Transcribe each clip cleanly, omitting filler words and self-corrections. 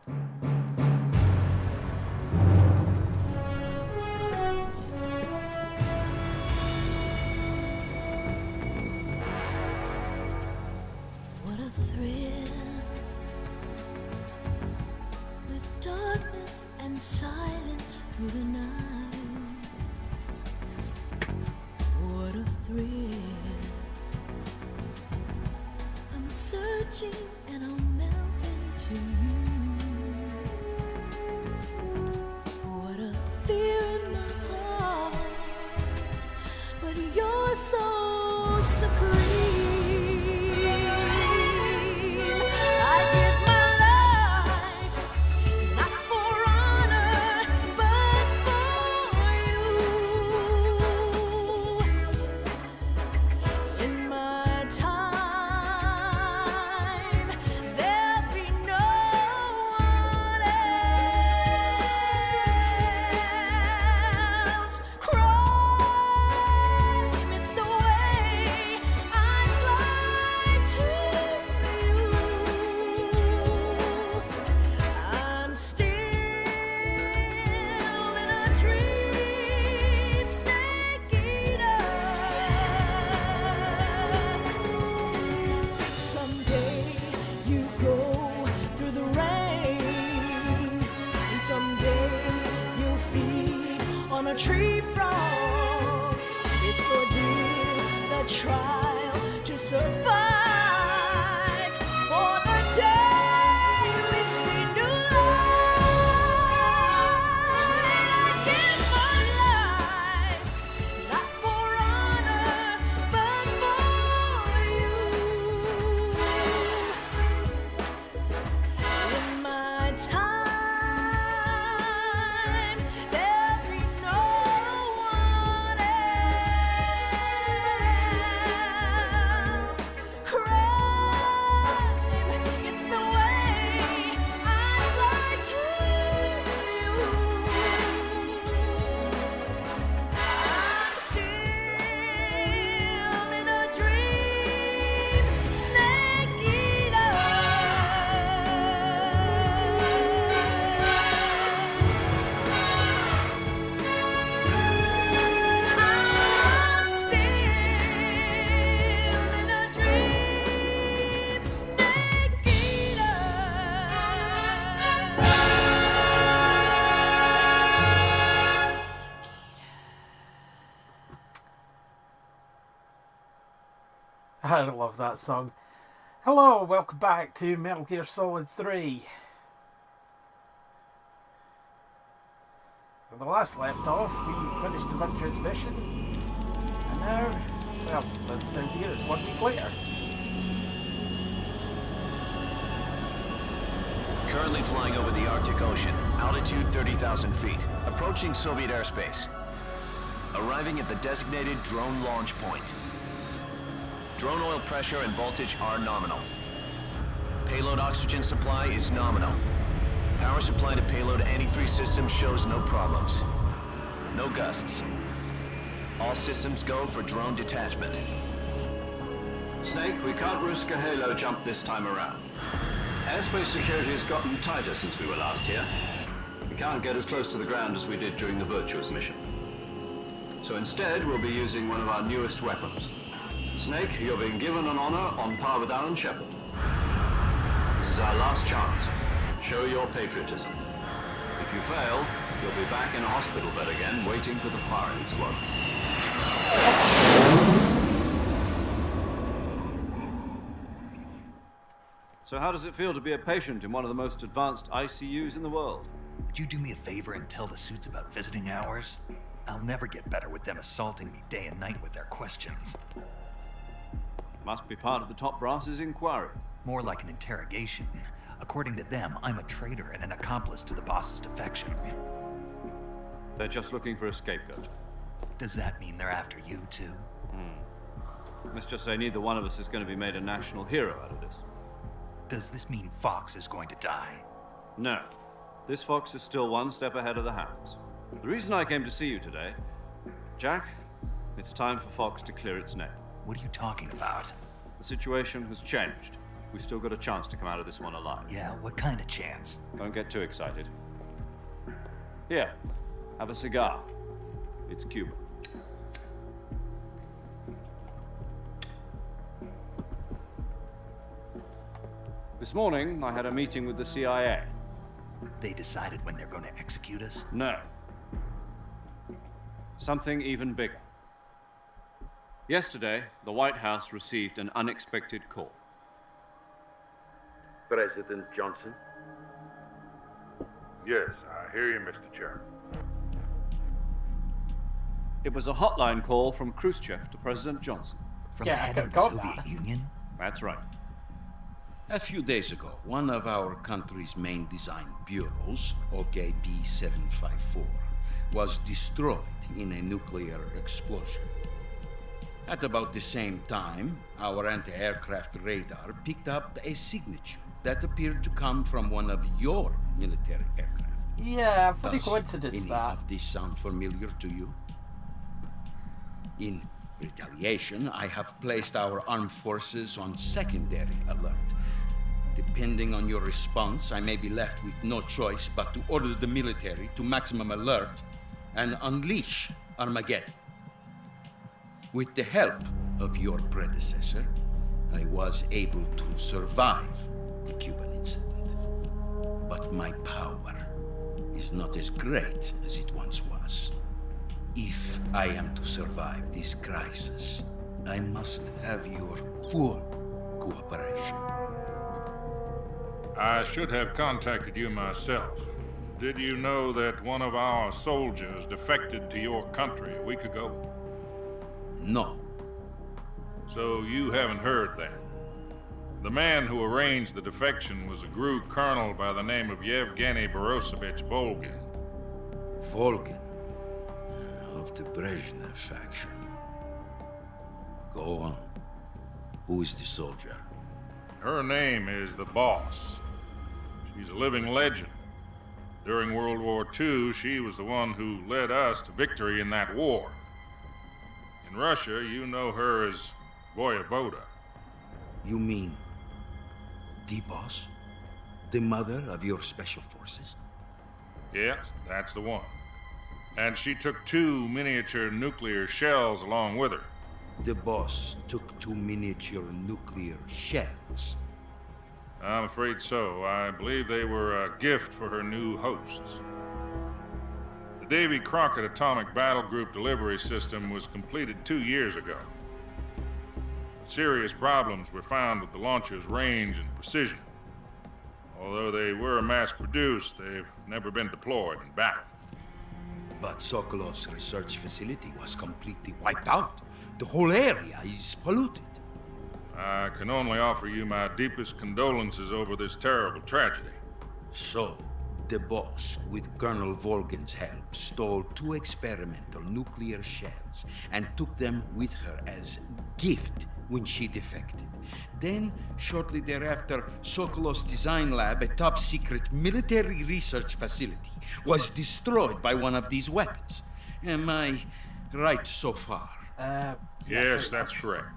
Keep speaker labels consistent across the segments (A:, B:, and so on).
A: What a thrill, with darkness and silence through the night. What a thrill, I'm searching and I'll melt into you. What a fear in my heart, but you're so supreme. I give my life, not for honor, but for you. In my time, there'll be no one else. Crime, it's the way I fly to you. I'm still in a dream, snake eater. Someday you go through the rain, and someday you'll feed on a tree frog. It's ordeal, the trial to survive. For the day we see new light. I give my life, not for honor, but for you. In my time, there'll be no one else. Crime, it's the way I fly to you. I'm still in a dream, snake eater. I'm still in a dream, snake eater.
B: I love that song. Hello, welcome back to Metal Gear Solid 3. When we last left off, we finished the Venture's mission. And now, well, as it says here, it's 1 week later.
C: Currently flying over the Arctic Ocean, altitude 30,000 feet, approaching Soviet airspace. Arriving at the designated drone launch point. Drone oil pressure and voltage are nominal. Payload oxygen supply is nominal. Power supply to payload antifreeze system shows no problems. No gusts. All systems go for drone detachment.
D: Snake, we can't risk a halo jump this time around. Airspace security has gotten tighter since we were last here. We can't get as close to the ground as we did during the Virtuous mission. So instead, we'll be using one of our newest weapons. Snake, you're being given an honor on par with Alan Shepard. This is our last chance. Show your patriotism. If you fail, you'll be back in a hospital bed again, waiting for the firing squad. So how does it feel to be a patient in one of the most advanced ICUs in the world?
E: Would you do me a favor and tell the suits about visiting hours? I'll never get better with them assaulting me day and night with their questions.
D: Must be part of the top brass's inquiry.
E: More like an interrogation. According to them, I'm a traitor and an accomplice to the boss's defection.
D: They're just looking for a scapegoat.
E: Does that mean they're after you too?
D: Let's just say neither one of us is going to be made a national hero out of this.
E: Does this mean Fox is going to die?
D: No. This Fox is still one step ahead of the Hounds. The reason I came to see you today, Jack, it's time for Fox to clear its name.
E: What are you talking about?
D: The situation has changed. we still got a chance to come out of this one alive.
E: Yeah, what kind of chance?
D: Don't get too excited. Here, have a cigar. It's Cuban. This morning, I had a meeting with the CIA.
E: They decided when they're going to execute us?
D: No. Something even bigger. Yesterday, the White House received an unexpected call.
F: President Johnson?
G: Yes, I hear you, Mr. Chairman.
D: It was a hotline call from Khrushchev to President Johnson.
E: From
B: Yeah,
E: the
B: I
E: head
B: could've
E: of the
B: got
E: Soviet
B: that.
E: Union?
D: That's right.
H: A few days ago, one of our country's main design bureaus, OKB 754, was destroyed in a nuclear explosion. At about the same time, our anti-aircraft radar picked up a signature that appeared to come from one of your military aircraft.
B: Yeah, funny
H: Does
B: coincidence
H: any
B: that.
H: of this sound familiar to you? In retaliation, I have placed our armed forces on secondary alert. Depending on your response, I may be left with no choice but to order the military to maximum alert and unleash Armageddon. With the help of your predecessor, I was able to survive the Cuban incident. But my power is not as great as it once was. If I am to survive this crisis, I must have your full cooperation.
G: I should have contacted you myself. Did you know that one of our soldiers defected to your country a week ago?
H: No.
G: So you haven't heard that. The man who arranged the defection was a GRU colonel by the name of Yevgeny Borosovich Volgin.
H: Volgin, of the Brezhnev faction. Go on. Who is the soldier?
G: Her name is the Boss. She's a living legend. During World War II, she was the one who led us to victory in that war. In Russia, you know her as Voyevoda.
H: You mean the boss? The mother of your special forces?
G: Yes, that's the one. And she took 2 miniature nuclear shells along with her.
H: The boss took 2 miniature nuclear shells.
G: I'm afraid so. I believe they were a gift for her new hosts. The Davy Crockett Atomic Battle Group delivery system was completed 2 years ago. Serious problems were found with the launcher's range and precision. Although they were mass-produced, they've never been deployed in battle.
H: But Sokolov's research facility was completely wiped out. The whole area is polluted.
G: I can only offer you my deepest condolences over this terrible tragedy.
H: So, the boss, with Colonel Volgin's help, stole 2 experimental nuclear shells and took them with her as gift when she defected. Then, shortly thereafter, Sokolov's design lab, a top-secret military research facility, was destroyed by one of these weapons. Am I right so far?
G: Yes, that's correct.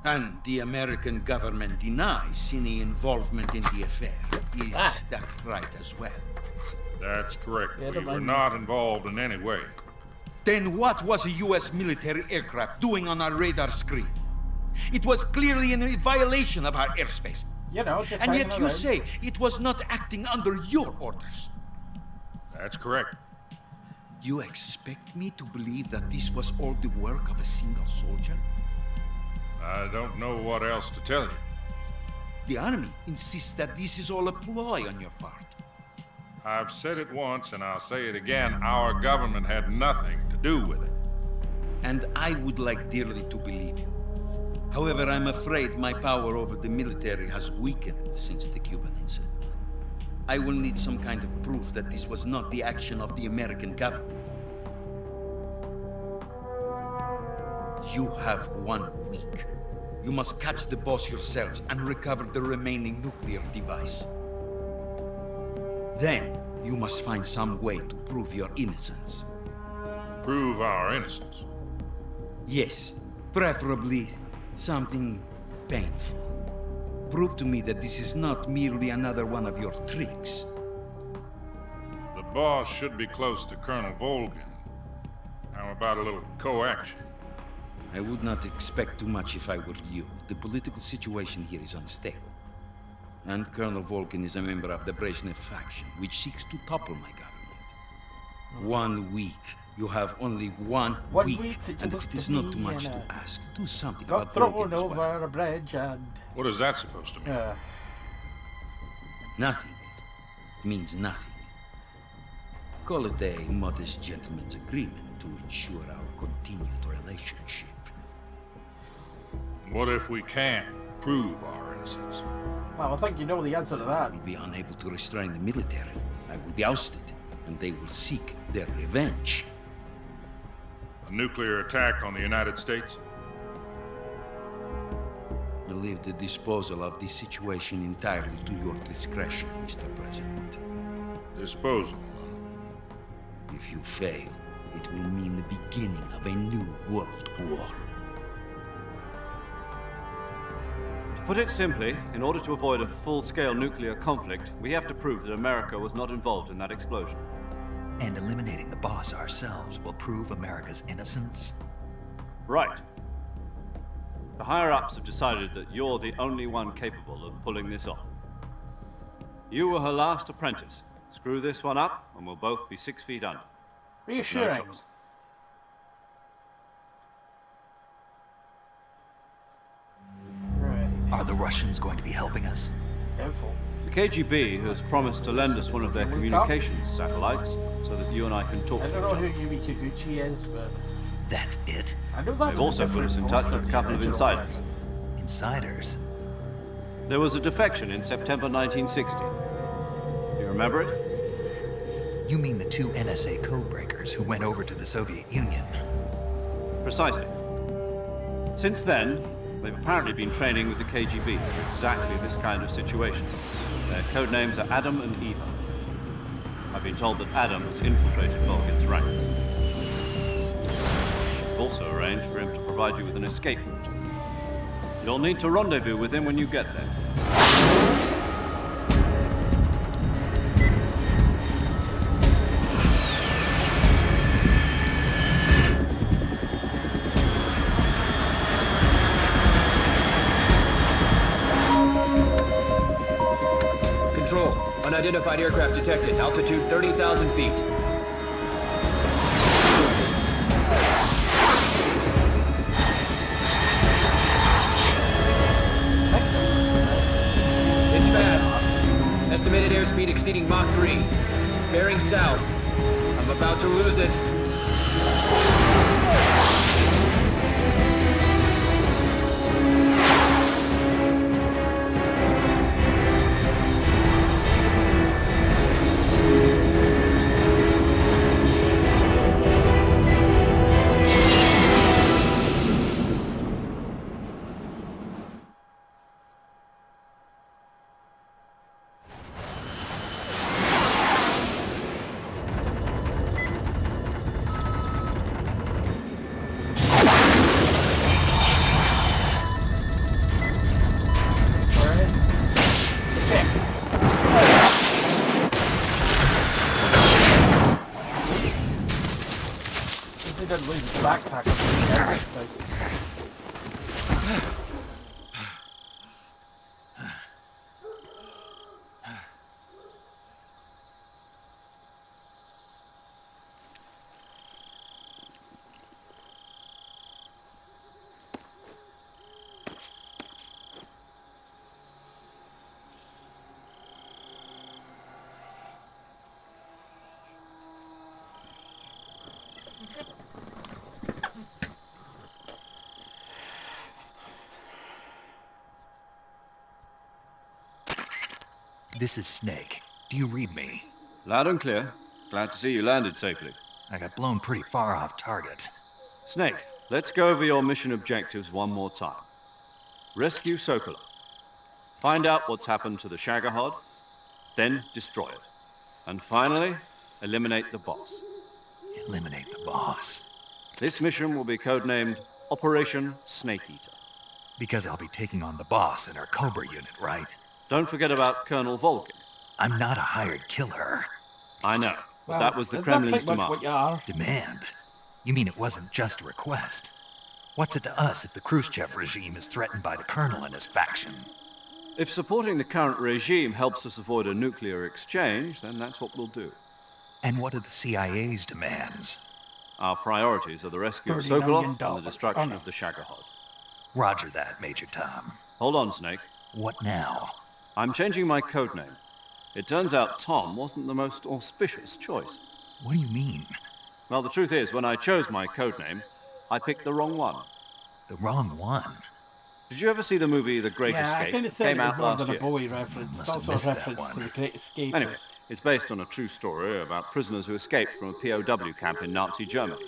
H: And the American government denies any involvement in the affair. Is that right as well?
G: That's correct.
B: Yeah,
G: We
B: don't
G: were
B: mind me.
G: not involved in any way.
H: Then what was a U.S. military aircraft doing on our radar screen? It was clearly in violation of our airspace.
B: You know, just
H: And
B: hanging
H: yet you
B: around.
H: say it was not acting under your orders.
G: That's correct.
H: You expect me to believe that this was all the work of a single soldier?
G: I don't know what else to tell you.
H: The army insists that this is all a ploy on your part.
G: I've said it once and I'll say it again. Our government had nothing to do with it.
H: And I would like dearly to believe you. However, I'm afraid my power over the military has weakened since the Cuban incident. I will need some kind of proof that this was not the action of the American government. You have 1 week. You must catch the boss yourselves and recover the remaining nuclear device. Then, you must find some way to prove your innocence.
G: Prove our innocence.
H: Yes, preferably something painful. prove to me that this is not merely another one of your tricks.
G: The boss should be close to Colonel Volgin. How about a little co-action?
H: I would not expect too much if I were you. The political situation here is unstable. And Colonel Volgin is a member of the Brezhnev faction, which seeks to topple my government. 1 week. You have only 1
B: 1
H: week.
B: week to
H: And
B: do
H: if it
B: it
H: is
B: to
H: not
B: me,
H: too much
B: and,
H: to ask, do something
B: Got
H: about
B: thrown
H: Volgin as
B: over
H: well.
B: a bridge and...
G: What is that supposed to mean?
H: Nothing. It means nothing. Call it a modest gentleman's agreement to ensure our continued relationship.
G: What if we can't prove our innocence?
B: Well, I think you know the answer to
H: I
B: that.
H: will be unable to restrain the military. I will be ousted, and they will seek their revenge.
G: A nuclear attack on the United States?
H: I leave the disposal of this situation entirely to your discretion, Mr. President.
G: Disposal.
H: If you fail, it will mean the beginning of a new world war.
D: To put it simply, in order to avoid a full-scale nuclear conflict, we have to prove that America was not involved in that explosion.
E: And eliminating the boss ourselves will prove America's innocence?
D: Right. The higher-ups have decided that you're the only one capable of pulling this off. You were her last apprentice. Screw this one up, and we'll both be 6 feet under. No
B: Reassuring.
D: choice.
B: Right.
E: Are the Russians going to be helping us?
B: Doubtful.
D: The KGB has promised to lend us one of their communications satellites so that you and I can talk
B: I
D: to
B: don't
D: each
B: know
D: other.
B: who Yumi Kikuchi is, but...
E: That's it?
B: I know that
D: They've
B: was a
D: also put us in
B: different
D: touch
B: poster
D: with a
B: than
D: couple
B: the
D: of
B: original
D: insiders.
B: version.
E: Insiders?
D: There was a defection in September 1960. Do you remember it?
E: You mean the 2 NSA codebreakers who went over to the Soviet Union?
D: Precisely. Since then, they've apparently been training with the KGB for exactly this kind of situation. Their code names are Adam and Eva. I've been told that Adam has infiltrated Volgin's ranks. I've also arranged for him to provide you with an escape route. You'll need to rendezvous with him when you get there.
F: Control. Unidentified aircraft detected. Altitude 30,000 feet. It's fast. Estimated airspeed exceeding Mach 3. Bearing south. I'm about to lose it.
B: He didn't lose his backpack. Like,
E: This is Snake. Do you read me?
D: Loud and clear. Glad to see you landed safely.
E: I got blown pretty far off target.
D: Snake, let's go over your mission objectives one more time. Rescue Sokolov. Find out what's happened to the Shagohod, then destroy it. And finally, eliminate the boss.
E: Eliminate the boss.
D: This mission will be codenamed Operation Snake Eater.
E: Because I'll be taking on the boss in our Cobra unit, right?
D: Don't forget about Colonel Volkin.
E: I'm not a hired killer.
D: I know, but that was the
B: isn't that
D: Kremlin's
B: pretty much what
D: demand.
B: you are?
E: Demand? You mean it wasn't just a request? What's it to us if the Khrushchev regime is threatened by the Colonel and his faction?
D: If supporting the current regime helps us avoid a nuclear exchange, then that's what we'll do.
E: And what are the CIA's demands?
D: Our priorities are the rescue of
B: $30 million.
D: Sokolov and the destruction
B: Oh, no.
D: of the Shagohod.
E: Roger that, Major Tom.
D: Hold on, Snake.
E: What now?
D: I'm changing my codename. It turns out Tom wasn't the most auspicious choice.
E: What do you mean?
D: Well, the truth is, when I chose my codename, I picked the wrong one.
E: The wrong one?
D: Did you ever see the movie The Great
B: Yeah, I
D: Escape?
B: kind of said it
D: Came
B: was
D: out
B: more
D: last
B: than a
D: year.
B: Bowie reference.
E: Must
B: It's
E: have
B: also a
E: missed that
B: reference to
E: one.
B: The Great Escape.
D: Anyway, it's based on a true story about prisoners who escaped from a POW camp in Nazi Germany.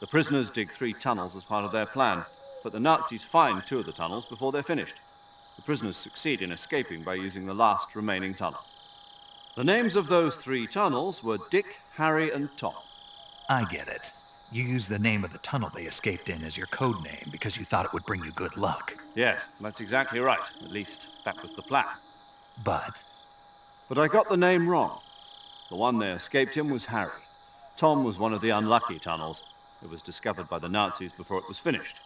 D: The prisoners dig 3 tunnels as part of their plan, but the Nazis find 2 of the tunnels before they're finished. The prisoners succeed in escaping by using the last remaining tunnel. The names of those 3 tunnels were Dick, Harry, and Tom.
E: I get it. You used the name of the tunnel they escaped in as your code name because you thought it would bring you good luck.
D: Yes, that's exactly right. At least, that was the plan.
E: But
D: But I got the name wrong. The one they escaped in was Harry. Tom was one of the unlucky tunnels. It was discovered by the Nazis before it was finished.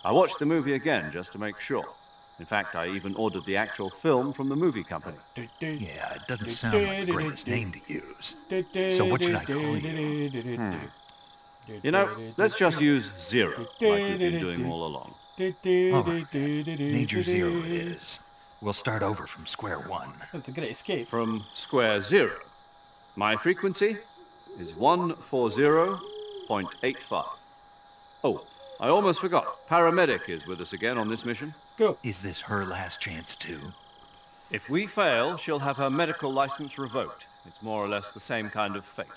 D: I watched the movie again just to make sure. In fact, I even ordered the actual film from the movie company.
E: yeah, it doesn't sound like the greatest name to use. So what should I call you?
D: You know, let's just use Zero, like we've been doing all along.
E: All right, then. Major Zero it is. We'll start over from square one.
B: That's a Great Escape.
D: From square 0. My frequency is 140.85. Oh, I almost forgot. Paramedic is with us again on this mission.
B: Go.
E: Is this her last chance too?
D: If we fail, she'll have her medical license revoked. It's more or less the same kind of fate.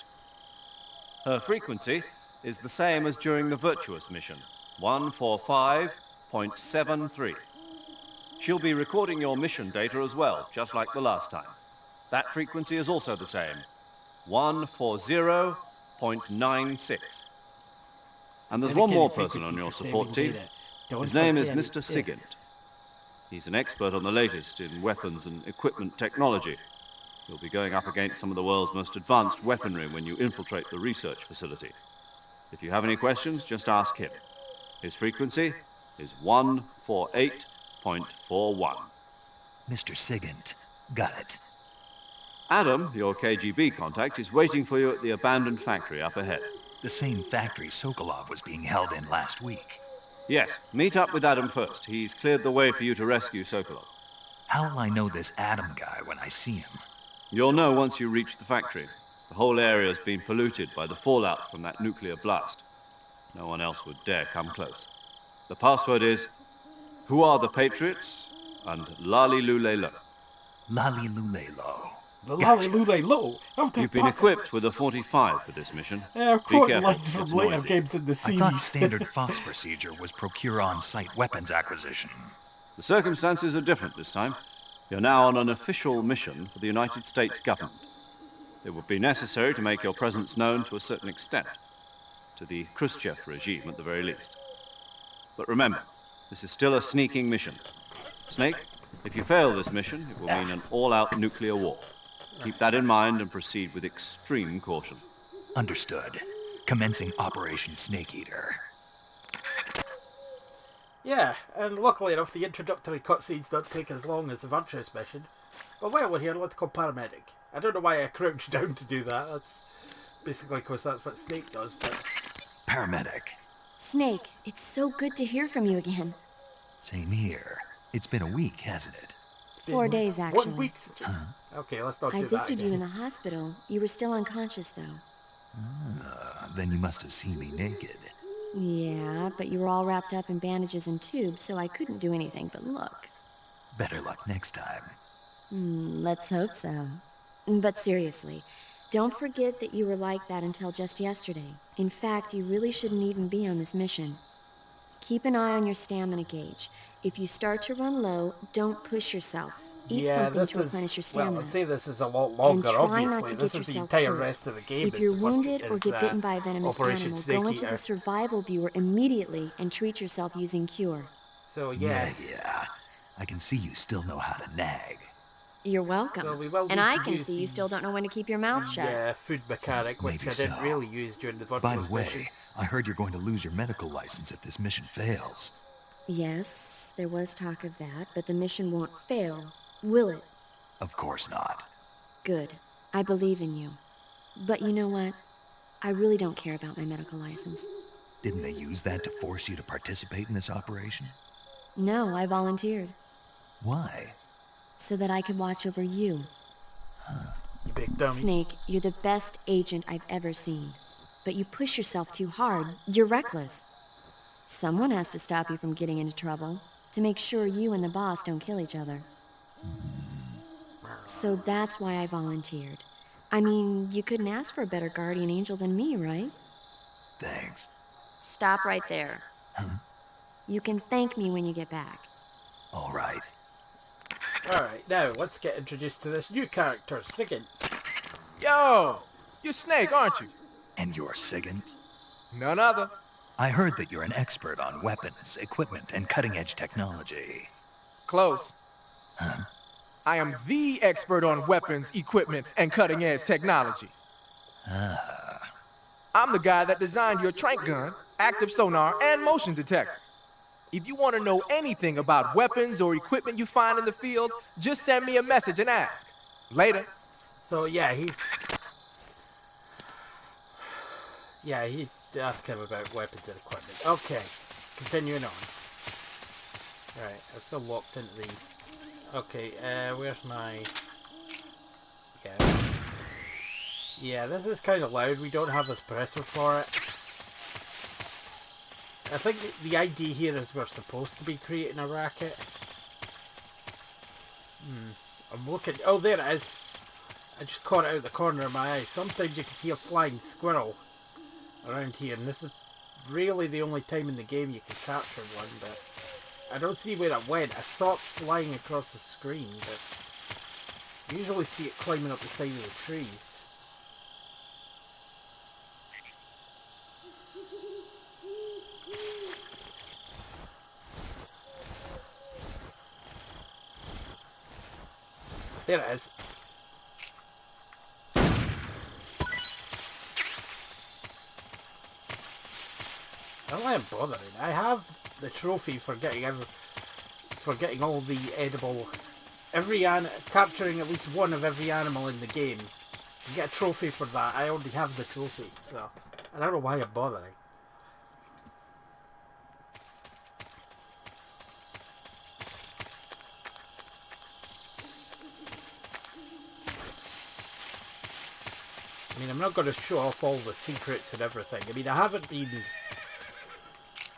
D: Her frequency is the same as during the Virtuous mission, 145.73. She'll be recording your mission data as well, just like the last time. That frequency is also the same, 140.96. And there's one more person on your support team. His name is Mr. Sigint. He's an expert on the latest in weapons and equipment technology. You'll be going up against some of the world's most advanced weaponry when you infiltrate the research facility. If you have any questions, just ask him. His frequency is 148.41.
E: Mr. Sigint. Got it.
D: Adam, your KGB contact, is waiting for you at the abandoned factory up ahead.
E: The same factory Sokolov was being held in last week.
D: Yes, meet up with Adam first. He's cleared the way for you to rescue Sokolov.
E: How will I know this Adam guy when I see him?
D: You'll know once you reach the factory. The whole area's been polluted by the fallout from that nuclear blast. No one else would dare come close. The password is, "Who are the Patriots?" and Lali Lule Lo.
E: Lali Lulelo.
B: The Lally Lule Low.
D: You've been equipped with a 45 for this mission.
B: I've
D: Be
B: quoted
D: careful,
B: lines from
D: it's
B: later
D: noisy.
B: games in the
E: I
B: series.
E: thought standard Fox procedure was procure on-site weapons acquisition.
D: The circumstances are different this time. You're now on an official mission for the United States government. It would be necessary to make your presence known to a certain extent, to the Khrushchev regime at the very least. But remember, this is still a sneaking mission. Snake, if you fail this mission, it will mean an all-out nuclear war. Keep that in mind and proceed with extreme caution.
E: Understood. Commencing Operation Snake Eater.
B: Yeah, and luckily enough, the introductory cutscenes don't take as long as the Virtuous mission. But while we're here, let's call Paramedic. I don't know why I crouched down to do that. That's basically because that's what Snake does, but...
E: Paramedic.
I: Snake, it's so good to hear from you again.
E: Same here. It's been a week, hasn't it?
I: 4 days, actually.
B: 1 week since you... Okay, let's not
I: I
B: do that
I: visited you in
B: again.
I: the hospital. You were still unconscious, though.
E: Then you must have seen me naked.
I: Yeah, but you were all wrapped up in bandages and tubes, so I couldn't do anything but look.
E: Better luck next time.
I: Let's hope so. But seriously, don't forget that you were like that until just yesterday. In fact, you really shouldn't even be on this mission. Keep an eye on your stamina gauge. If you start to run low, don't push yourself. Eat something to replenish your stamina.
B: Well, I'd say this is a lot longer,
I: and try
B: obviously.
I: not to
B: This
I: get
B: is the
I: yourself
B: entire
I: hurt.
B: rest of the game.
I: If you're
B: is
I: wounded or
B: is,
I: get bitten by a venomous
B: Operation
I: animal,
B: Snake
I: go into
B: Eater.
I: the survival viewer immediately and treat yourself using cure.
B: So yeah.
E: Yeah. I can see you still know how to nag.
I: You're welcome.
B: So we will
I: And
B: need
I: I
B: to
I: can
B: use
I: see you
B: these-
I: still don't know when to keep your mouth shut.
B: Yeah, food mechanic, which
E: Maybe
B: I didn't
E: so.
B: really use during the virtual
E: By the
B: mission.
E: way, I heard you're going to lose your medical license if this mission fails.
I: Yes, there was talk of that, but the mission won't fail, will it?
E: Of course not.
I: Good. I believe in you. But you know what? I really don't care about my medical license.
E: Didn't they use that to force you to participate in this operation?
I: No, I volunteered.
E: Why?
I: So that I could watch over you.
B: You big dummy.
I: Snake, you're the best agent I've ever seen. But you push yourself too hard. You're reckless. Someone has to stop you from getting into trouble, to make sure you and the boss don't kill each other. So that's why I volunteered. I mean, you couldn't ask for a better guardian angel than me, right?
E: Thanks.
I: Stop right there. You can thank me when you get back.
E: All right.
B: Alright, now let's get introduced to this new character, Sigint.
J: Yo! You're Snake, aren't you?
E: And you're Sigint?
J: None other.
E: I heard that you're an expert on weapons, equipment, and cutting-edge technology.
J: Close. I am the expert on weapons, equipment, and cutting-edge technology. I'm the guy that designed your trank gun, active sonar, and motion detector. If you want to know anything about weapons or equipment you find in the field, just send me a message and ask. Later.
B: So yeah, he asked him about weapons and equipment. Okay, continuing on. Right, I'm still locked into the... Okay, where's my... Yeah, this is kind of loud. We don't have a suppressor for it. I think the idea here is we're supposed to be creating a racket. I'm looking... Oh, there it is. I just caught it out of the corner of my eye. Sometimes you can see a flying squirrel around here, and this is really the only time in the game you can capture one, but I don't see where it went. I saw it flying across the screen, but you usually see it climbing up the side of the trees. There it is. I don't am bothering. I have the trophy for getting all the edible, capturing at least one of every animal in the game. You get a trophy for that. I already have the trophy, so I don't know why I'm bothering. I mean, I'm not going to show off all the secrets and everything. I mean, I haven't been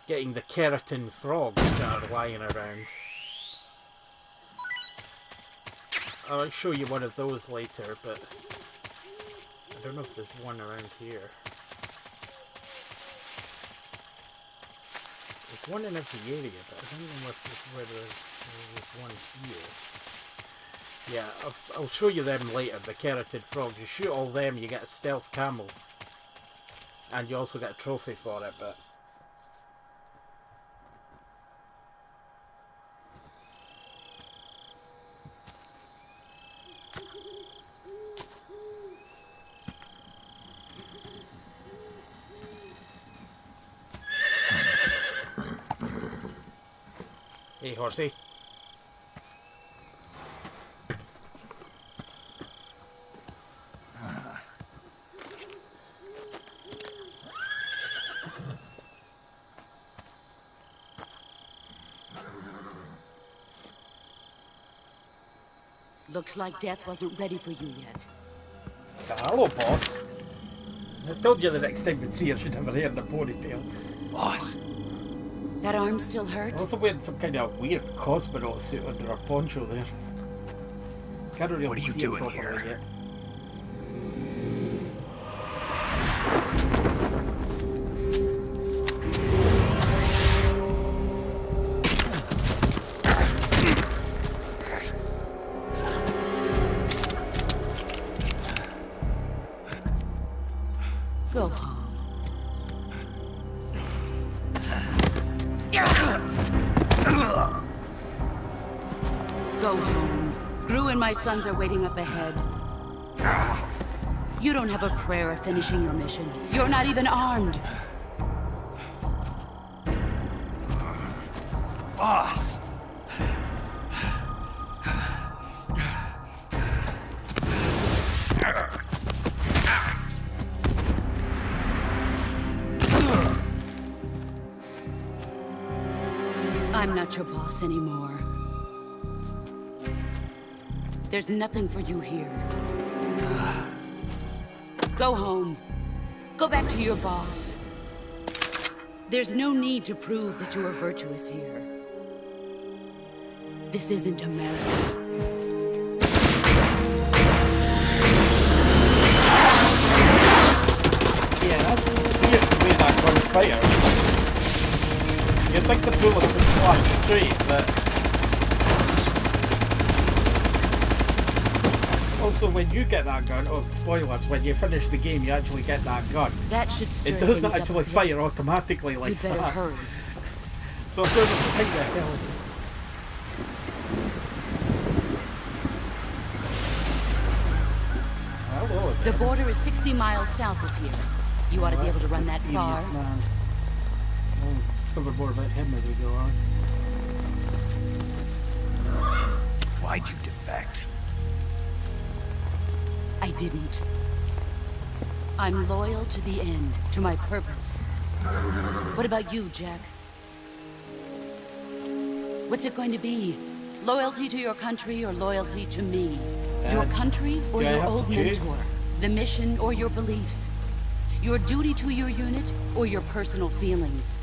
B: getting the keratin frogs that are lying around. I'll show you one of those later, but I don't know if there's one around here. There's one in every area, but I don't know whether there's one here. Yeah, I'll show you them later, the keratin frogs. You shoot all them, you get a stealth camel. And you also get a trophy for it, but... Hey, horsey.
K: Looks like death wasn't ready for you yet.
B: Hello, boss. I told you the next time we'd see her, she'd have her hair in a ponytail.
E: Boss,
K: That arm still hurt?
B: Also wearing some kind of weird cosmonaut suit under her poncho there. Can't really
E: What are you
B: see it
E: doing
B: properly
E: here?
B: yet.
K: Go home. and my sons are waiting up ahead. You don't have a prayer of finishing your mission. You're not even armed.
E: Boss!
K: I'm not your boss anymore. There's nothing for you here. Go home. Go back to your boss. There's no need to prove that you are virtuous here. This isn't America.
B: Yeah, that's weird the way that gun fires. You'd think the bullets would fly straight, but... Also, when you get that gun, oh, spoilers, when you finish the game, you actually get that gun.
K: That should stir
B: It doesn't
K: things up
B: actually
K: a bit.
B: fire automatically like
K: You better
B: that.
K: hurry.
B: So I don't know what the hell. Hello
K: The
B: again.
K: border is 60 miles south of here. You ought to be able to run that far.
B: Mysterious man. We'll discover more about him as we go on.
E: Why'd you defect?
K: I didn't. I'm loyal to the end, to my purpose. What about you, Jack? What's it going to be? Loyalty to your country or loyalty to me? Your country or
B: do I
K: your
B: have to
K: old
B: choose?
K: mentor? The mission or your beliefs? Your duty to your unit or your personal feelings?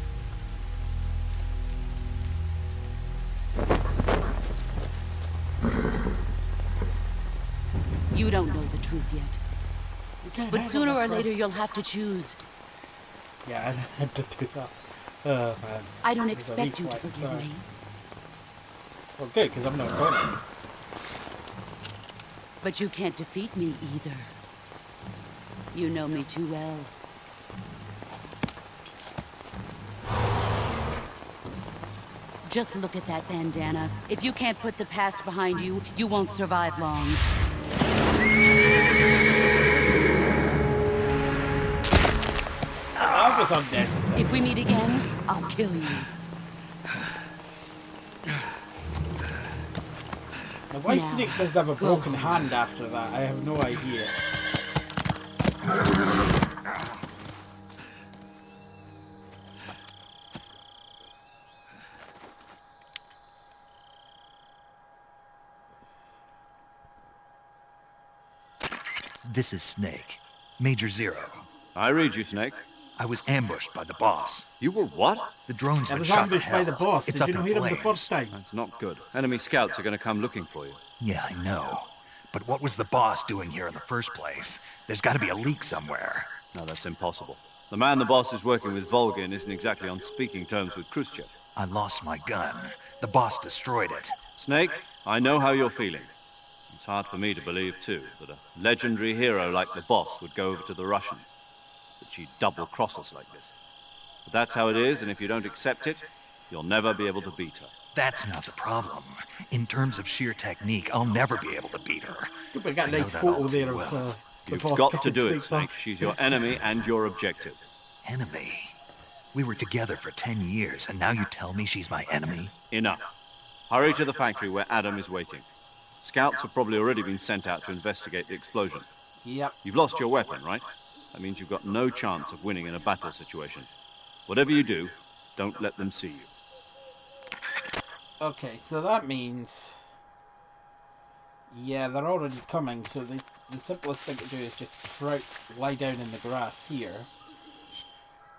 K: You don't know the truth yet. But sooner or later, you'll have to choose.
B: Yeah, I had to do that. Man.
K: I don't
B: There's a
K: expect you to
B: reflex,
K: forgive me.
B: Well, good, because I'm not going.
K: But you can't defeat me either. You know me too well. Just look at that bandana. If you can't put the past behind you, you won't survive long.
B: That was unnecessary.
K: If we meet again, I'll kill you.
B: Now, why
K: Now,
B: Snake doesn't have a
K: go
B: broken
K: home.
B: hand after that, I have no idea.
E: This is Snake. Major Zero.
D: I read you, Snake.
E: I was ambushed by the boss.
D: You were what?
E: The drone's
B: I
E: been
B: was
E: shot to
B: ambushed by
E: hell.
B: the boss.
E: It's
B: Did
E: up
B: you not
E: in
B: hear him the
E: flames.
B: first time?
D: That's not good. Enemy scouts are going to come looking for you.
E: Yeah, I know. But what was the boss doing here in the first place? There's got to be a leak somewhere.
D: No, that's impossible. The man the boss is working with, Volgin, isn't exactly on speaking terms with Khrushchev.
E: I lost my gun. The boss destroyed it.
D: Snake, I know how you're feeling. It's hard for me to believe, too, that a legendary hero like the boss would go over to the Russians. That she'd double-cross us like this. But that's how it is, and if you don't accept it, you'll never be able to beat her.
E: That's not the problem. In terms of sheer technique, I'll never be able to beat her.
B: We got a
E: I know
B: nice
E: that
B: photo
E: all too
B: there of
E: well.
B: the
D: You've
B: boss
D: got to
B: kicking
D: do it,
B: Snake's
D: Snake.
B: off.
D: She's your enemy and your objective.
E: Enemy? We were together for 10 years, and now you tell me she's my enemy?
D: Enough. Hurry to the factory where Adam is waiting. Scouts have probably already been sent out to investigate the explosion.
B: Yep.
D: You've lost your weapon, right? That means you've got no chance of winning in a battle situation. Whatever you do, don't let them see you.
B: Okay, so that means... Yeah, they're already coming, so the simplest thing to do is just lie down in the grass here.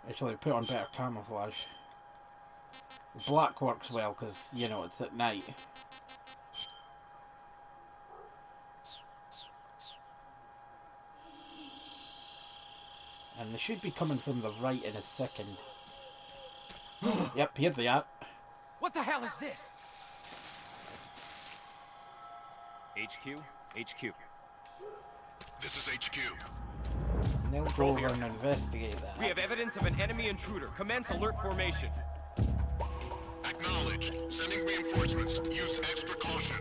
B: Actually, put on better camouflage. The black works well, because, you know, it's at night. And they should be coming from the right in a second. Yep, here they are.
F: What the hell is this? HQ? HQ.
L: This is HQ.
B: And they'll go over and investigate that.
F: We have evidence of an enemy intruder. Commence alert formation.
L: Acknowledged. Sending reinforcements. Use extra caution.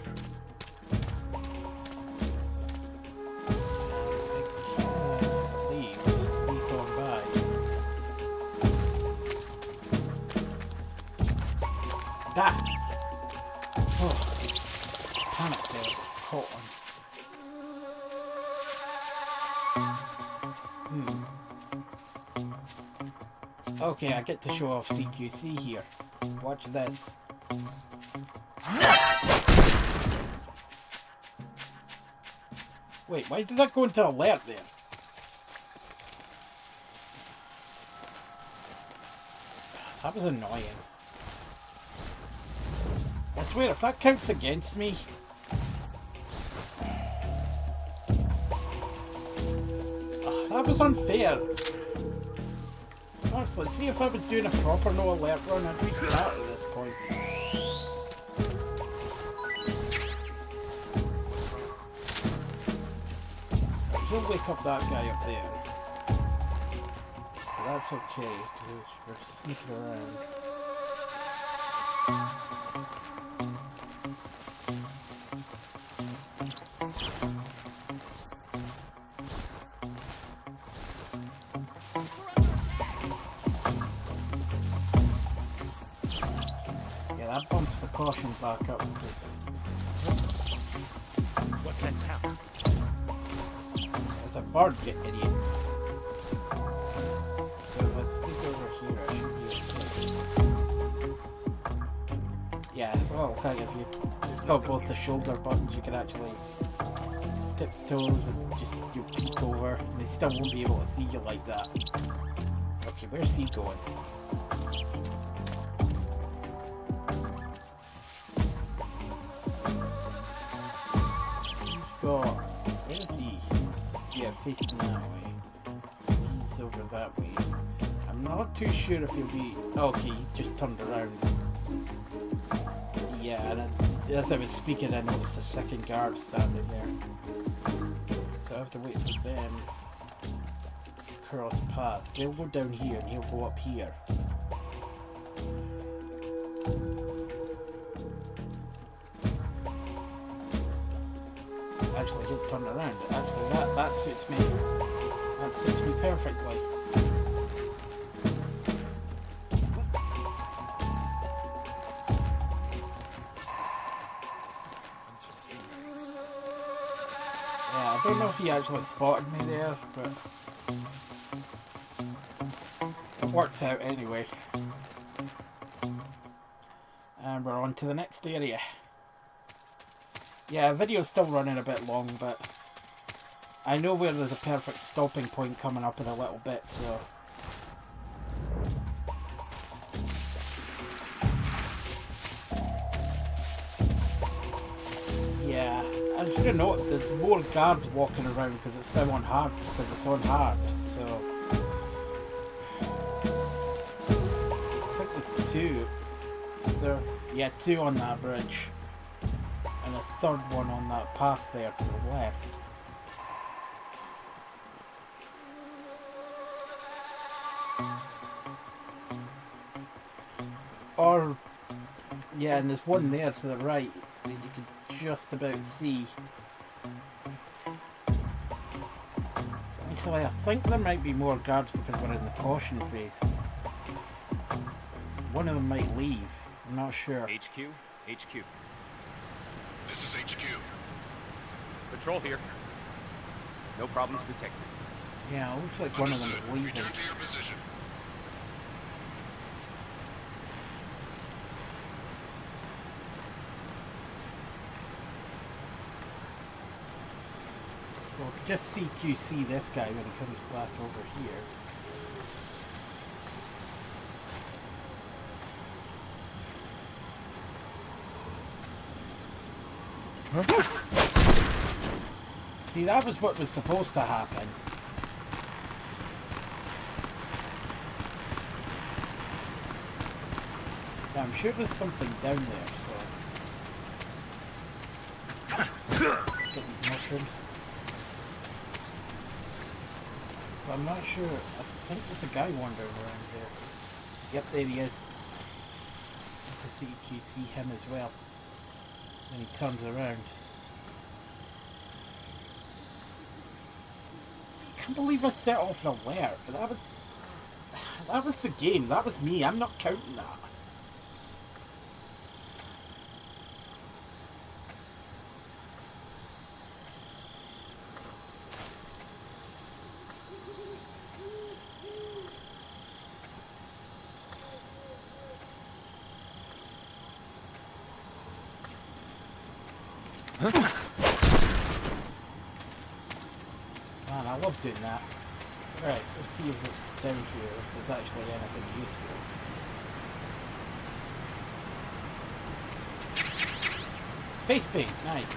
B: Okay, I get to show off CQC here. Watch this. Wait, why did that go into alert there? That was annoying. I swear, if that counts against me... that was unfair. Honestly, see if I was doing a proper no alert run, I'd restart at this point. He'll wake up that guy up there. But that's okay, because we're sneaking around. That bumps the caution back up.
E: What's that sound?
B: There's a bird, you idiot. So let's sneak over here. I should be okay. Yeah, well, okay, if you got both the shoulder buttons, you can actually tiptoes and just you peek over, and they still won't be able to see you like that. Okay, where's he going? Where is he? He's, facing that way. He's over that way. I'm not too sure if he'll be... okay, he just turned around. Yeah, and as I was speaking, I noticed a second guard standing there. So I have to wait for them to cross paths. They'll go down here and he'll go up here. Actually, he'll turn around. Actually, that suits me. That suits me perfectly. Yeah, I don't know if he actually spotted me there, but it worked out anyway. And we're on to the next area. Yeah, video's still running a bit long, but I know where there's a perfect stopping point coming up in a little bit, so... yeah, I should have noticed there's more guards walking around because it's now on hard, because it's on hard, so... I think there's two. Is there? Yeah, two on that bridge. And a third one on that path there to the left. Or, yeah, and there's one there to the right that you can just about see. Actually, I think there might be more guards because we're in the caution phase. One of them might leave, I'm not sure.
F: HQ? HQ.
L: This is HQ.
F: Patrol here. No problems detected.
B: Yeah, it looks like one of them is leaving.
L: Return to your position.
B: Well, just CQC this guy when he comes back over here. See, that was what was supposed to happen. Now, I'm sure there's something down there, so... get these mushrooms. But I'm not sure. I think there's a guy wandering around there. Yep, there he is. You can see him as well. Then he turns around. I can't believe I set off an alert. That was the game. That was me. I'm not counting that. Man, I love doing that. Right, let's see if it's down here, if there's actually anything useful. Face paint, nice.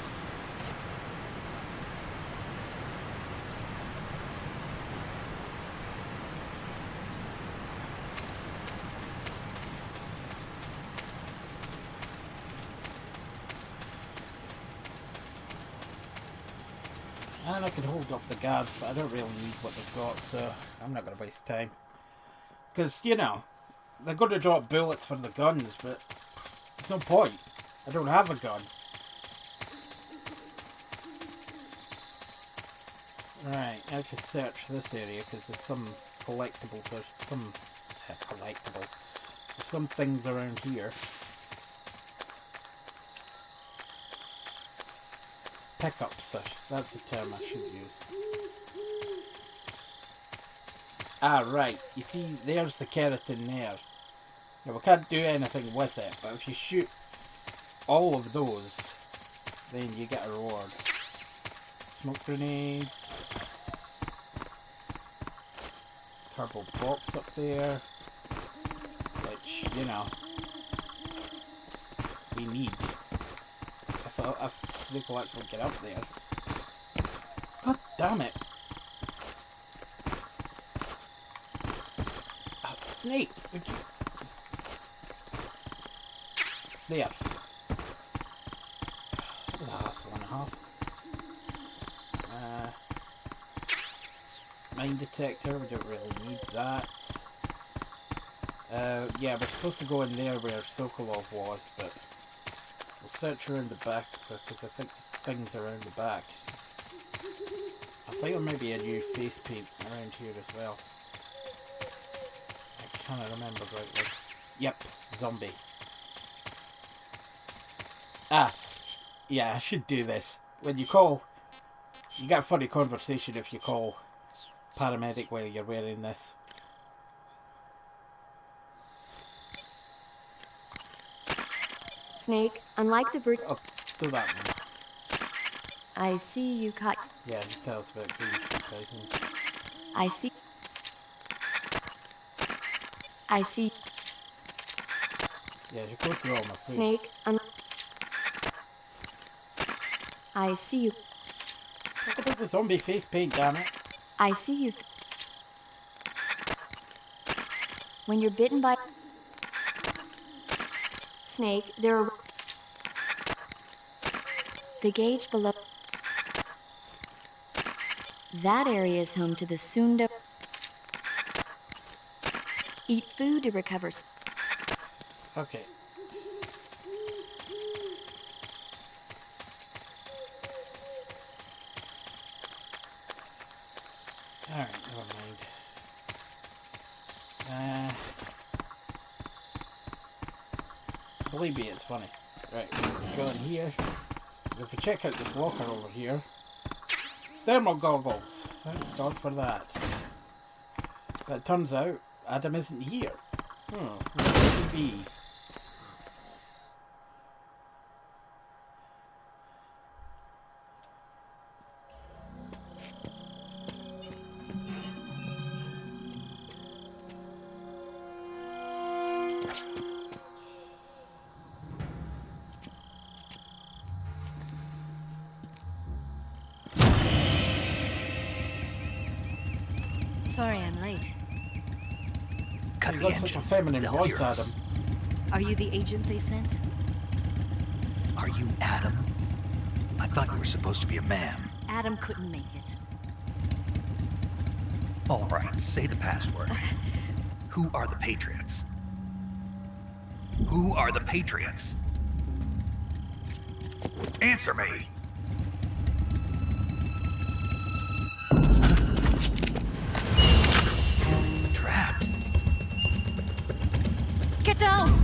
B: And I can hold up the guards, but I don't really need what they've got, so I'm not going to waste time. Because, you know, they're going to drop bullets for the guns, but there's no point. I don't have a gun. Right, I have to search this area because there's some collectibles, there's some collectibles. There's some things around here. Pickups, that's the term I should use. Ah, right, you see, there's the keratin there. Now, we can't do anything with it, but if you shoot all of those, then you get a reward. Smoke grenades. Cardboard box up there. Which, you know, we need. If Snake will actually get up there. God damn it. Snake, would you... There. That's 1.5. Mine detector, we don't really need that. Yeah, we're supposed to go in there where Sokolov was, but we'll search around the back because I think there's things around the back. I think there may be a new face paint around here as well. I cannot remember rightly. Yep, zombie. Ah, yeah, I should do this. When you call, you get a funny conversation if you call paramedic while you're wearing this.
I: Snake, unlike the
B: Oh, do that one.
I: I see you caught...
B: Yeah, he tells about being 2000.
I: I see... I see...
B: Yeah, you go through all my food.
I: Snake, I see you...
B: Talk about the zombie face paint, damn it.
I: I see you... When you're bitten by... Snake, there are... The gauge below... That area is home to the Sunda... Eat food to recover...
B: Okay. Alright, never mind. Believe me, it's funny. Right, go in here. If we check out this locker over here, thermal goggles. Thank God for that. But it turns out Adam isn't here. Where could he be?
M: Sorry I'm late.
E: Cut
B: You
E: the
B: got such
E: engine.
B: a feminine
E: They'll
B: voice,
E: hear us.
B: Adam.
M: Are you the agent they sent?
E: Are you Adam? I thought you were supposed to be a man.
M: Adam couldn't make it.
E: All right, say the password. Who are the Patriots? Who are the Patriots? Answer me! Trapped.
M: Get down!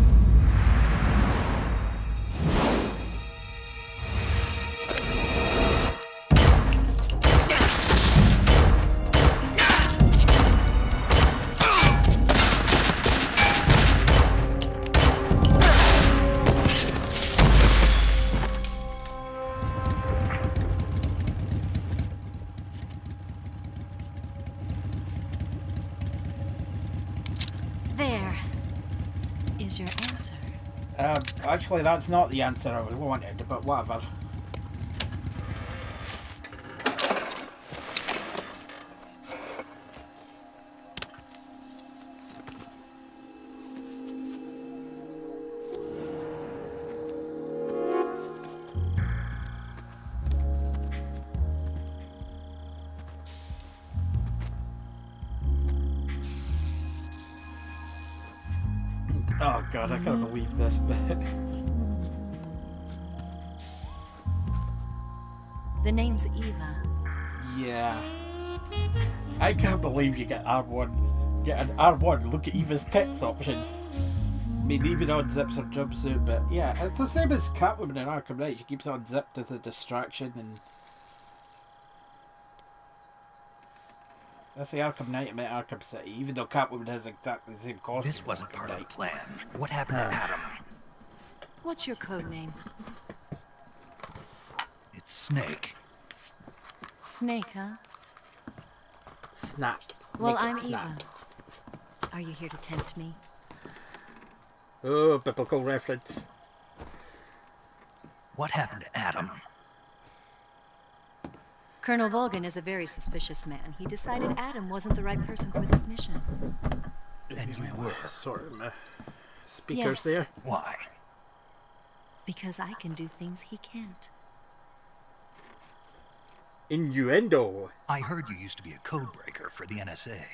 M: is your answer?
B: Actually, that's not the answer I wanted, but whatever. Oh god, I can't believe this bit.
M: The name's Eva.
B: Yeah. I can't believe you get R1. Get an R1, look at Eva's tits option. I mean, even unzips her jumpsuit, but yeah, it's the same as Catwoman in Arkham Knight. She keeps unzipped as a distraction, and that's the Arkham Knight and Arkham City, even though Catwoman has exactly the same costume.
E: This wasn't part of the plan. What happened to Adam?
M: What's your code name?
E: It's Snake.
M: Snake, huh?
B: Snack.
M: Well,
B: Make it
M: I'm
B: snack.
M: Eva. Are you here to tempt me?
B: Oh, biblical reference.
E: What happened to Adam?
M: Colonel Volgan is a very suspicious man. He decided Adam wasn't the right person for this mission.
E: And you were.
B: Sort of my speakers
M: Yes.
B: there.
E: Why?
M: Because I can do things he can't.
B: Innuendo.
E: I heard you used to be a codebreaker for the NSA.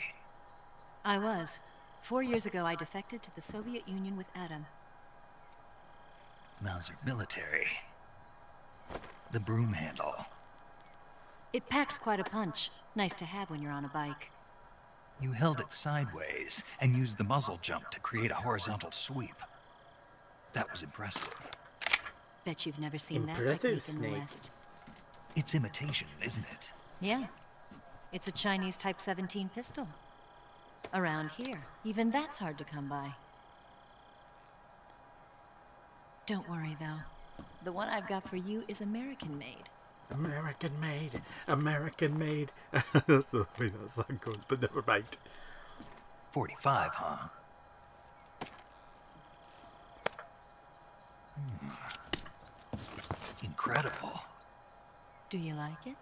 M: I was. 4 years ago, I defected to the Soviet Union with Adam.
E: Mauser military. The broom handle.
M: It packs quite a punch. Nice to have when you're on a bike.
E: You held it sideways and used the muzzle jump to create a horizontal sweep. That was impressive.
M: Bet you've never seen that
B: Impressive,
M: technique in the
B: Snake.
M: West.
E: It's imitation, isn't it?
M: Yeah. It's a Chinese Type 17 pistol. Around here, even that's hard to come by. Don't worry, though. The one I've got for you is American-made.
B: American made. American made. That's the way that song goes, but never mind.
E: 45, huh? Incredible.
M: Do you like it?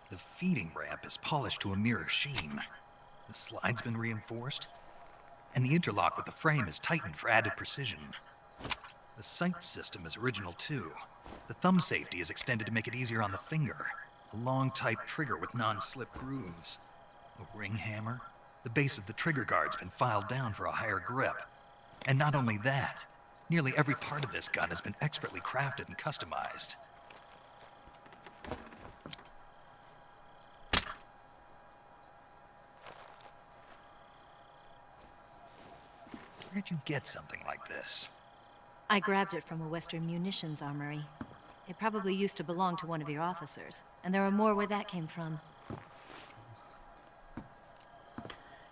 E: The feeding ramp is polished to a mirror sheen. The slide's been reinforced, and the interlock with the frame is tightened for added precision. The sight system is original too. The thumb safety is extended to make it easier on the finger. A long type trigger with non-slip grooves. A ring hammer. The base of the trigger guard's been filed down for a higher grip. And not only that, nearly every part of this gun has been expertly crafted and customized. Where'd you get something like this?
M: I grabbed it from a Western munitions armory. It probably used to belong to one of your officers, and there are more where that came from.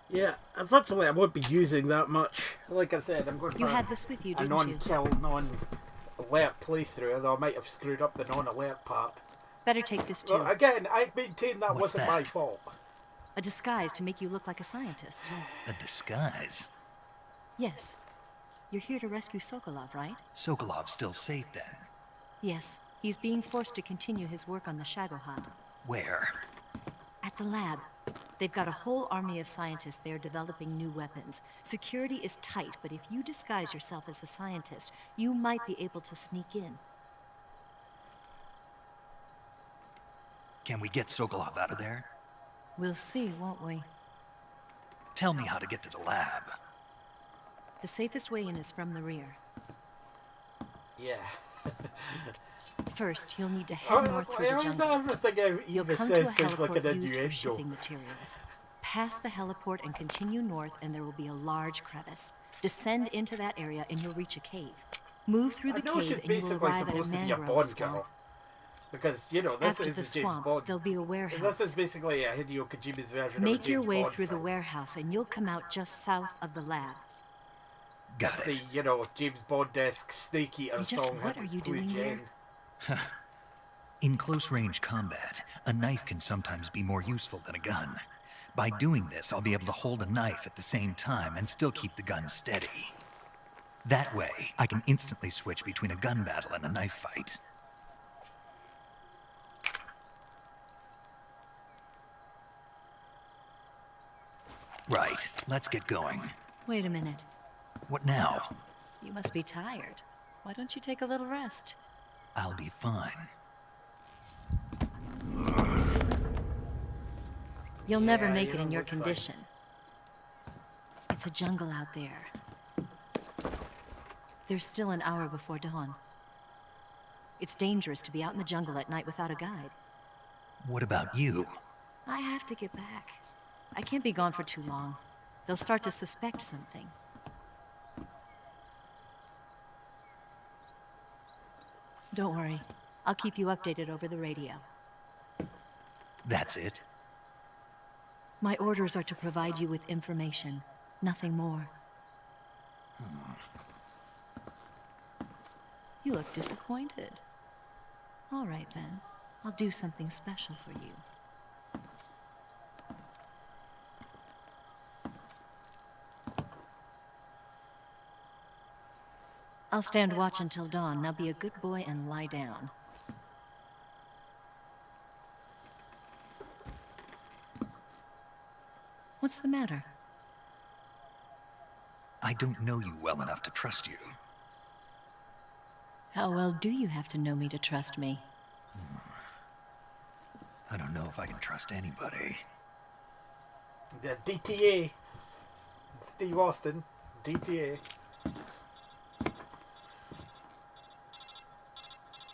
B: Yeah, unfortunately I won't be using that much. Like I said, I'm going for
M: You had this with you,
B: a
M: didn't you?
B: non-kill, non-alert playthrough, although I might have screwed up the non-alert part.
M: Better take this too.
B: Well, again, I maintain that
E: What's
B: wasn't my
E: that?
B: fault.
M: A disguise to make you look like a scientist.
E: A disguise?
M: Yes. You're here to rescue Sokolov, right?
E: Sokolov's still safe then.
M: Yes. He's being forced to continue his work on the Shagohod.
E: Where?
M: At the lab. They've got a whole army of scientists there developing new weapons. Security is tight, but if you disguise yourself as a scientist, you might be able to sneak in.
E: Can we get Sokolov out of there?
M: We'll see, won't we?
E: Tell me how to get to the lab.
M: The safest way in is from the rear.
B: Yeah.
M: First, you'll need to head north through the jungle.
B: Everything
M: You'll
B: Eva
M: come to a
B: says is like an
M: heliport used for
B: innuendo.
M: shipping materials. Pass the heliport and continue north, and there will be a large crevice. Descend into that area, and you'll reach a cave. Move through
B: I
M: the
B: know she's
M: cave, and you will
B: basically
M: arrive at a
B: supposed to be a
M: mangrove
B: Bond
M: swamp.
B: girl. Because, you know, this
M: After
B: is
M: the
B: the James
M: swamp,
B: Bond.
M: there'll be a
B: This
M: warehouse.
B: is basically a Hideo Kojima's version of a
M: Make your
B: James
M: way
B: Bond
M: through the
B: film.
M: warehouse, and you'll come out just south of the lab.
E: Got
B: The,
E: it.
B: you know, James Bond-esque Snake Eater
M: And just
B: song.
M: what are you doing there?
E: In close-range combat, a knife can sometimes be more useful than a gun. By doing this, I'll be able to hold a knife at the same time and still keep the gun steady. That way, I can instantly switch between a gun battle and a knife fight. Right, let's get going.
M: Wait a minute.
E: What now?
M: You must be tired. Why don't you take a little rest?
E: I'll be fine.
M: You'll never
B: Yeah,
M: make
B: you
M: it in
B: know,
M: your
B: looks like-
M: condition. It's a jungle out there. There's still an hour before dawn. It's dangerous to be out in the jungle at night without a guide.
E: What about you?
M: I have to get back. I can't be gone for too long. They'll start to suspect something. Don't worry. I'll keep you updated over the radio.
E: That's it?
M: My orders are to provide you with information, nothing more. You look disappointed. All right then. I'll do something special for you. I'll stand watch until dawn. Now be a good boy and lie down. What's the matter?
E: I don't know you well enough to trust you.
M: How well do you have to know me to trust me?
E: I don't know if I can trust anybody.
B: The DTA. Steve Austin. DTA.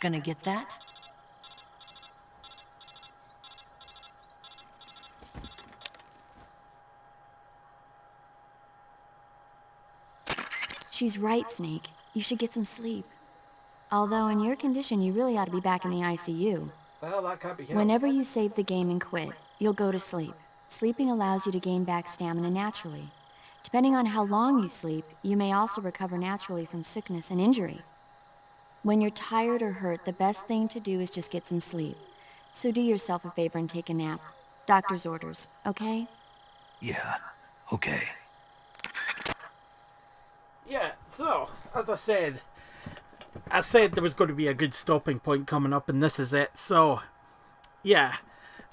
M: Gonna get that?
I: She's right, Snake. You should get some sleep. Although in your condition, you really ought to be back in the ICU.
B: Well, that can't be helped.
I: Whenever you save the game and quit, you'll go to sleep. Sleeping allows you to gain back stamina naturally. Depending on how long you sleep, you may also recover naturally from sickness and injury. When you're tired or hurt, the best thing to do is just get some sleep. So do yourself a favor and take a nap. Doctor's orders, okay?
E: Yeah, okay.
B: Yeah, so, as I said there was going to be a good stopping point coming up, and this is it. So, yeah,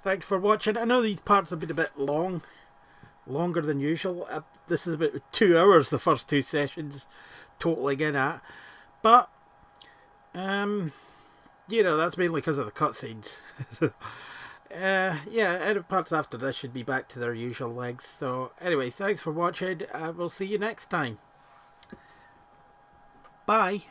B: thanks for watching. I know these parts have been a bit longer than usual. This is about 2 hours, the first two sessions, totaling in at. But, you know, that's mainly because of the cutscenes. Yeah, any parts after this should be back to their usual length. So, anyway, thanks for watching. We'll see you next time. Bye.